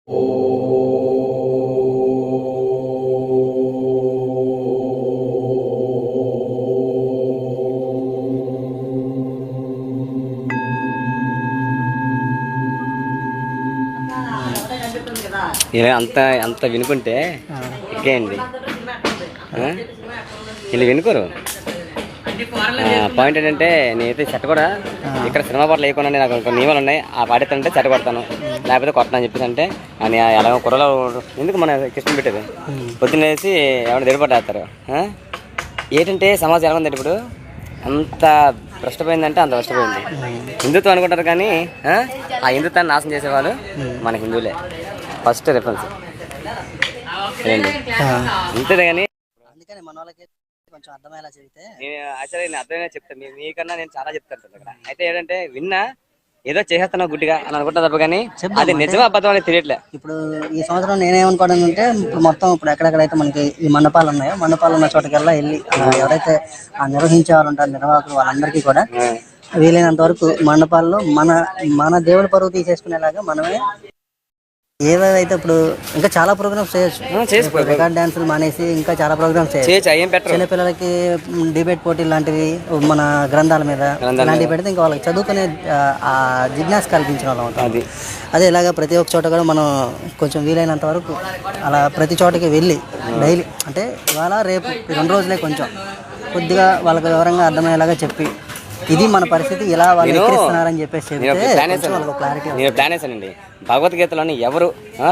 ఇలా అంత అంత వినుకుంటే ఎక్కేయండి. ఇలా వినుకోరు. పాయింట్ ఏంటంటే నేనైతే చెట్ట కూడా ఇక్కడ సినిమా పాటలు వేయకుండా నాకు కొన్ని నియమాలు ఉన్నాయి. ఆ పాడితే చెట్ట కొడతాను, లేకపోతే కొడతాను అని చెప్పేసి అంటే అని ఎలా కుర్రలో ఎందుకు మన కృష్ణ పెట్టేది పొద్దున్న వేసి ఏమైనా దిడిపట్టేస్తారు. ఏంటంటే సమాజం ఎలా ఉందంటే ఇప్పుడు అంత భ్రష్టపోయిందంటే అంత భ్రష్టపోయింది. హిందుత్వం అనుకుంటారు కానీ ఆ హిందుత్వాన్ని నాశనం చేసేవాళ్ళు మన హిందువులే ఫస్ట్ రిఫరెన్స్ అంతేదే. కానీ అందుకని మన వాళ్ళకి కొంచెం అర్థమయ్యేలా చెబితే నేను యాక్చువల్లీ నేను అర్థమైనా చెప్తాను. మీకన్నా నేను చాలా చెప్తాను అక్కడ. అయితే ఏంటంటే విన్నా ఏదో చేసేస్తున్నావు గుడ్డిగా అని అనుకుంటా తప్ప కానీ అది నిజమా అబద్ధం అనేది తెలియట్లే. ఇప్పుడు ఈ సంవత్సరం నేనేమనుకోవడం అంటే ఇప్పుడు ఎక్కడెక్కడైతే మనకి ఈ మండపాలు ఉన్నాయో మండపాలు ఉన్న చోటకెల్లా వెళ్ళి ఎవరైతే నిర్వహించే వాళ్ళు ఉంటారు నిర్వాహకులు వాళ్ళందరికీ కూడా వీలైనంత వరకు మండపాల్లో మన దేవుడి పరువు తీసేసుకునేలాగా మనమే ఏవైతే ఇప్పుడు ఇంకా చాలా ప్రోగ్రామ్స్ చేయొచ్చు. రికార్డ్ డాన్సులు మానేసి ఇంకా చాలా ప్రోగ్రామ్స్ చేయొచ్చు. చిన్నపిల్లలకి డిబేట్ పోటీ లాంటివి మన గ్రంథాల మీద ఇలాంటివి పెడితే ఇంకా వాళ్ళకి చదువుకునే ఆ జిజ్ఞాస కలిగించిన వాళ్ళం ఉంటుంది. అదే ఇలాగా ప్రతి ఒక్క చోట కూడా మనం కొంచెం వీలైనంత వరకు అలా ప్రతి చోటకి వెళ్ళి డైలీ అంటే ఇవాళ రేపు 2 రోజులే కొంచెం కొద్దిగా వాళ్ళకి వివరంగా అర్థమయ్యేలాగా చెప్పి ఇది మన పరిస్థితి ఇలా వాళ్ళు ఎక్కిస్తున్నారని చెప్పేసి ప్లాన్ వేసానండి. భగవద్గీతలోని ఎవరు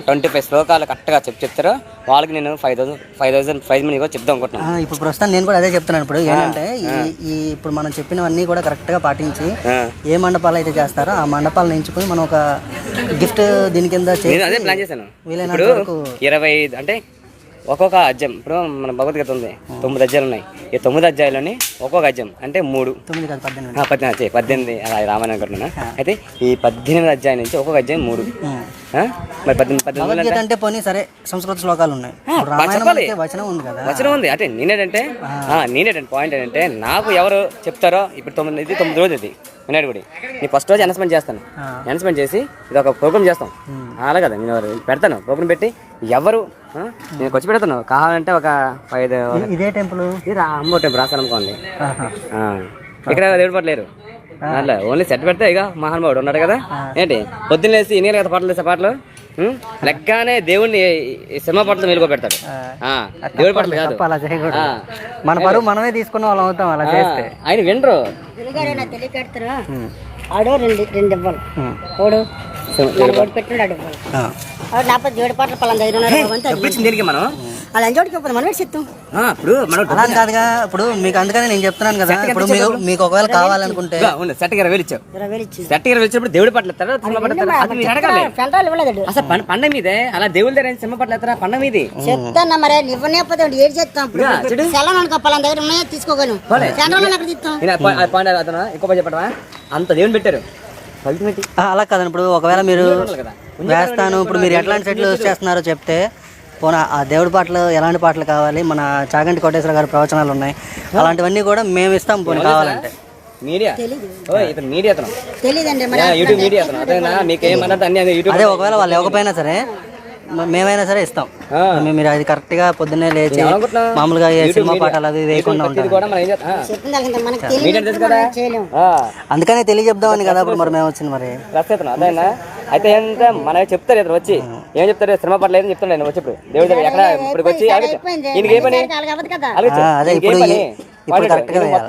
25 శ్లోకాలు కరెక్ట్గా చెప్తారో వాళ్ళకి నేను 5,000 ప్రైజ్ మనీ కూడా చెప్దాం అనుకుంటున్నాను. ఇప్పుడు ప్రస్తుతం నేను కూడా అదే చెప్తున్నాను. ఇప్పుడు ఏంటంటే ఇప్పుడు మనం చెప్పినవన్నీ కూడా కరెక్ట్గా పాటించి ఏ మండపాలు అయితే చేస్తారో ఆ మండపాలను ఎంచుకుని మనం ఒక గిఫ్ట్ దీని కింద అదే ప్లాన్ చేశాను. ఇప్పుడు 25 అంటే ఒక్కొక్క అధ్యాయం ఇప్పుడు మన భగవద్గీత ఉంది 9 అధ్యాయాలు ఉన్నాయి. ఈ 9 అధ్యాయాలని ఒక్కొక్క అధ్యాయం అంటే 3 18 రామాయణం అనుకుంటున్నా. అయితే ఈ 18 అధ్యాయం నుంచి ఒక్కొక్క అధ్యాయం 3 మరి 18 అంటే పోనీ సరే సంస్కృత శ్లోకాలు ఉన్నాయి, వచనం ఉంది కదా. వచనం ఉంది అంటే నేనేటంటే పాయింట్ ఏంటంటే నాకు ఎవరు చెప్తారో ఇప్పుడు 9 రోజు ఇది వినాయకుడి గుడి నేను ఫస్ట్ రోజు అనౌన్స్మెంట్ చేస్తాను. అనౌన్స్మెంట్ చేసి ఇది ఒక ప్రోగ్రామ్ చేస్తాం. అలా కదా నేను పెడతాను ప్రోగ్రామ్ పెట్టి ఎవరు నేను వచ్చి పెడతాను కావాలంటే ఒక 5 ఇదే టెంపుల్ అమ్మో టెంపుల్ రాస్తాను అనుకోండి. ఇక్కడ దేవుడు పాటలు లేరు అట్లా ఓన్లీ సెట్ పెడితే ఇక మహానుభావుడు ఉన్నాడు కదా. ఏంటి పొద్దున్న వేసి ఎన్ని కదా పాటలు వేసే పాటలు లెక్కనే దేవుడిని సినిమా పాటలు మెలుగు పెడతాడు. దేవుడి పాటలు కాదు మన పరువు మనమే తీసుకున్న వాళ్ళం అవుతాం అలా చేస్తే. ఆయన వినరు. దీనికి మనం అలా మనం చెప్తాం. ఇప్పుడు అలా కాదుగా. ఇప్పుడు మీకు అందుకని నేను చెప్తున్నాను కదా. ఇప్పుడు మీకు ఒకవేళ కావాలనుకుంటే సెట్ 20,000 ఇచ్చావు. సెట్ 20,000 ఇచ్చినప్పుడు దేవుడి పట్ల ఎత్తారా సినిమా పట్ల ఎత్తారా అది మీరు అడగాలి. అసలు పండ మీదే అలా దేవుడి దగ్గర సినిమా పట్ల ఎత్తారా పండ మీది చెప్తాను మరి. ఇవ్వలేకపోతే ఏడు చెప్తాం. తీసుకోగలను అతను ఎక్కువ చెప్పడమా అంత దేవుని పెట్టారు. అలా కాదండి. ఇప్పుడు ఒకవేళ మీరు వేస్తాను ఇప్పుడు మీరు ఎట్లాంటి సెట్లు యూజ్ చేస్తున్నారో చెప్తే పోనా ఆ దేవుడి పాటలు ఎలాంటి పాటలు కావాలి మన చాగంటి కోటేశ్వర గారి ప్రవచనాలు ఉన్నాయి అలాంటివన్నీ కూడా మేము ఇస్తాం పోనీ కావాలంటే. అదే ఒకవేళ వాళ్ళు ఇవ్వకపోయినా సరే మేమైనా సరే ఇస్తాం. మీరు అది కరెక్ట్ గా పొద్దున్నే లేచి మామూలుగా సినిమా పాటలు అవి వేయకుండా ఉంటాం. అందుకనే తెలియజెప్దామని కదా ఇప్పుడు మరి మేము వచ్చింది మరి. అదేనా అయితే ఏంటంటే మన చెప్తారు ఇద్దరు వచ్చి ఏం చెప్తారు సినిమా పాటలు ఏదని చెప్తాను నేను వచ్చి ఇప్పుడు దేవుడి ఎక్కడ ఇప్పుడు వచ్చి ఈయనకి ఏ పని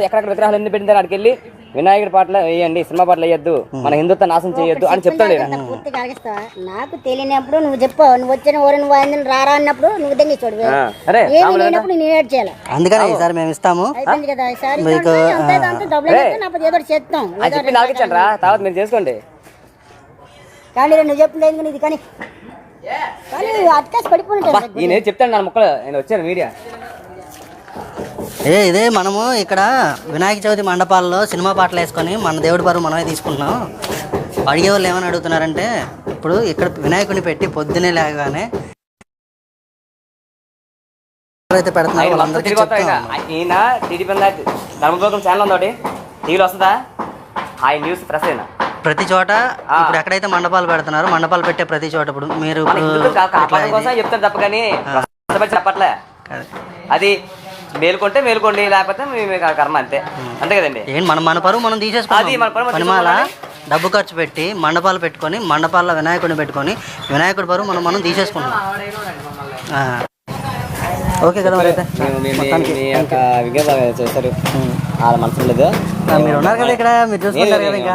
ఎక్కడెక్కడ విగ్రహాలు ఎన్ని పెట్టిన అక్కడికి వెళ్ళి వినాయకుడి పాటలు వేయండి సినిమా పాటలు వేయద్దు మన హిందుత్వం నాశనం చేయొద్దు అని చెప్తాడు. నాకు తెలియనప్పుడు నువ్వు చెప్పావు. నువ్వు వచ్చిన ఊరు నువ్వు ఆయన రారా అన్నప్పుడు నువ్వు దగ్గర చూడు. నేను ఏడ్ చేయాలి. అందుకని ఈసారి మేము ఇస్తాము. చేస్తాం రా తర్వాత మీరు చేసుకోండి. కానీ నువ్వు చెప్పింది ఇది కానీ అట్కాసి పడిపోయినట్టు ఈయన చెప్తాను నా ముక్కలు నేను వచ్చాను మీడియా. ఇదే మనము ఇక్కడ వినాయక చవితి మండపాల్లో సినిమా పాటలు వేసుకొని మన దేవుడి పరువు మనమే తీసుకుంటున్నాం. అడిగే వాళ్ళు ఏమని అడుగుతున్నారంటే ఇప్పుడు ఇక్కడ వినాయకుడిని పెట్టి పొద్దునే లేగానే అయితే పెడుతున్నారు ఈయన టీడీపీ ధర్మభోగం ఛానల్ ఉందోటి టీవీలో వస్తుందా ఆయన న్యూస్ ప్రెస్ అయినా ప్రతి చోట ఇప్పుడు ఎక్కడైతే మండపాలు పెడుతున్నారో మండపాలు పెట్టే ప్రతి చోట ఇప్పుడు మీరు మన హిందుత్వం కాపాడడం కోసం చెప్తారు తప్ప కానీ చెప్పట్లే. అది మేలుకుంటే మేలుకోండి, లేకపోతే మీ కర్మ అంతే, అంతే కదండి. ఏంటి మన పరువు మనం తీసేసుకోవాలి. సినిమాల డబ్బు ఖర్చు పెట్టి మండపాలు పెట్టుకొని మండపాల్లో వినాయకుడిని పెట్టుకొని వినాయకుడి పరువు మనం తీసేసుకుంటాం. ఓకే కదా మరి అయితే చేస్తారు వాళ్ళ మనసు ఉండదు. మీరు ఉన్నారు కదా ఇక్కడ, మీరు చూసుకుంటారు కదా. ఇంకా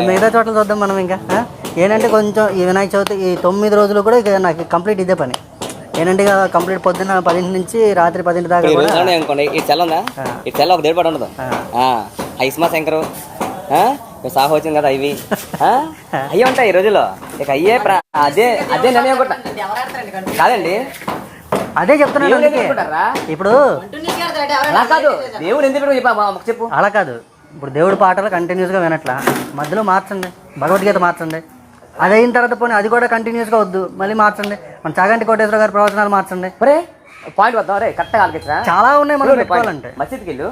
మిగతా చోట్ల చూద్దాం మనం. ఇంకా ఏంటంటే కొంచెం ఈ వినాయక చవితి ఈ 9 రోజులు కూడా ఇక నాకు కంప్లీట్ ఇదే పని. ఏంటంటే ఇక కంప్లీట్ పొద్దున్న 10 నుంచి రాత్రి 10 దాకా అనుకోండి. ఈ చెల్ల ఉందా, ఈ చెల్ల ఒక దేడిపాటు ఉండదు. ఐస్మా శంకరు సాహు వచ్చింది కదా, ఇవి అయ్యే ఉంటాయి ఈ రోజుల్లో. ఇక అయ్యే అదే అదే నిర్ణయం కూడా కాదండి. అదే చెప్తున్నాను. ఇప్పుడు అలా కాదు, దేవుడు ఎందుకు చెప్పు. అలా కాదు, ఇప్పుడు దేవుడి పాటలు కంటిన్యూస్గా వినట్లా, మధ్యలో మార్చండి. భగవద్గీత మార్చండి. అది అయిన తర్వాత పోనీ అది కూడా కంటిన్యూస్గా వద్దు, మళ్ళీ మార్చండి. మన చాగంటి కోటేశ్వర గారి ప్రవచనాలు మార్చండి. పాయింట్ వద్దాం రే, కరెక్ట్గా ఆలోచించరా. చాలా ఉన్నాయి మనం పెట్టుకోవాలంటే. మసీద్కి వెళ్ళు,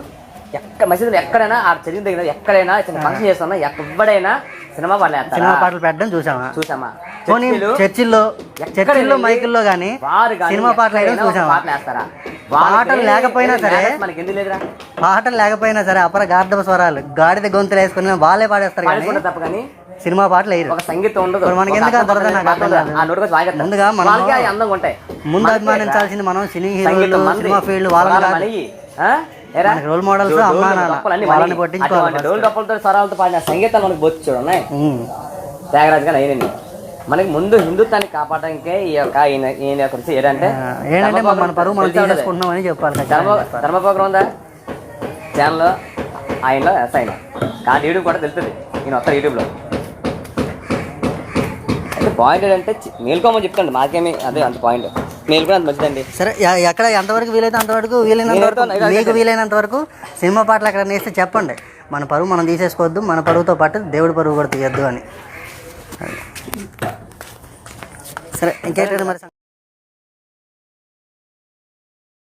మసీదులో ఎక్కడైనా ఆ చదివిన దగ్గర ఎక్కడైనా చిన్న ఫంక్షన్ చేస్తున్నా ఎవడైనా సినిమా పాటలు పెట్టడం చూసామా. చర్చిల్లో మైకుల్లో కానీ సినిమా పాటలు వేయడం చూసామా. పాటలు లేకపోయినా సరే అపర గార్ధవ స్వరాలు గాడిద గొంతులు వేసుకుని వాళ్ళే పాడేస్తారు కానీ సినిమా పాటలు వేయరు. ఒక సంగీతం ఉండదు. మనకి ఎందుకు ముందుగా మనం ముందు అభిమానించాల్సింది మనం సినీ హీరోలు, సినిమా ఫీల్డ్ వాళ్ళని రోల్ మోడల్స్ అమ్మా వాళ్ళని పట్టించుకోవాలి. డోల్ డప్పులతో స్వరాలతో పాడిన సంగీతాలు మనకు బొచ్చు చూడండి. త్యాగరాజు గారు అయినండి. మనకి ముందు హిందుత్వాన్ని కాపాడడానికే ఈ యొక్క ఈయన కృషి ఏంటంటే మన పరువు మనం తీసుకుంటున్నామని చెప్పాలి. ధర్మపోగ్రం ఉందా ఛానల్లో, ఆయనలో ఆయన కానీ యూట్యూబ్ కూడా తెలుస్తుంది. ఈయన వస్తారు యూట్యూబ్లో. అయితే పాయింట్ ఏంటంటే మేల్కోమని చెప్తాండి, మాకేమి అదే అంత పాయింట్. మేల్కొని అంత మంచిదండి. సరే, ఎక్కడ ఎంతవరకు వీలైతే అంతవరకు మీకు వీలైనంత వరకు సినిమా పాటలు ఎక్కడ నేస్తే చెప్పండి. మన పరువు మనం తీసేసుకోవద్దు, మన పరువుతో పాటు దేవుడి పరువు కూడా తీయద్దు అని. సరే, ఇంకేంటంటే మరి.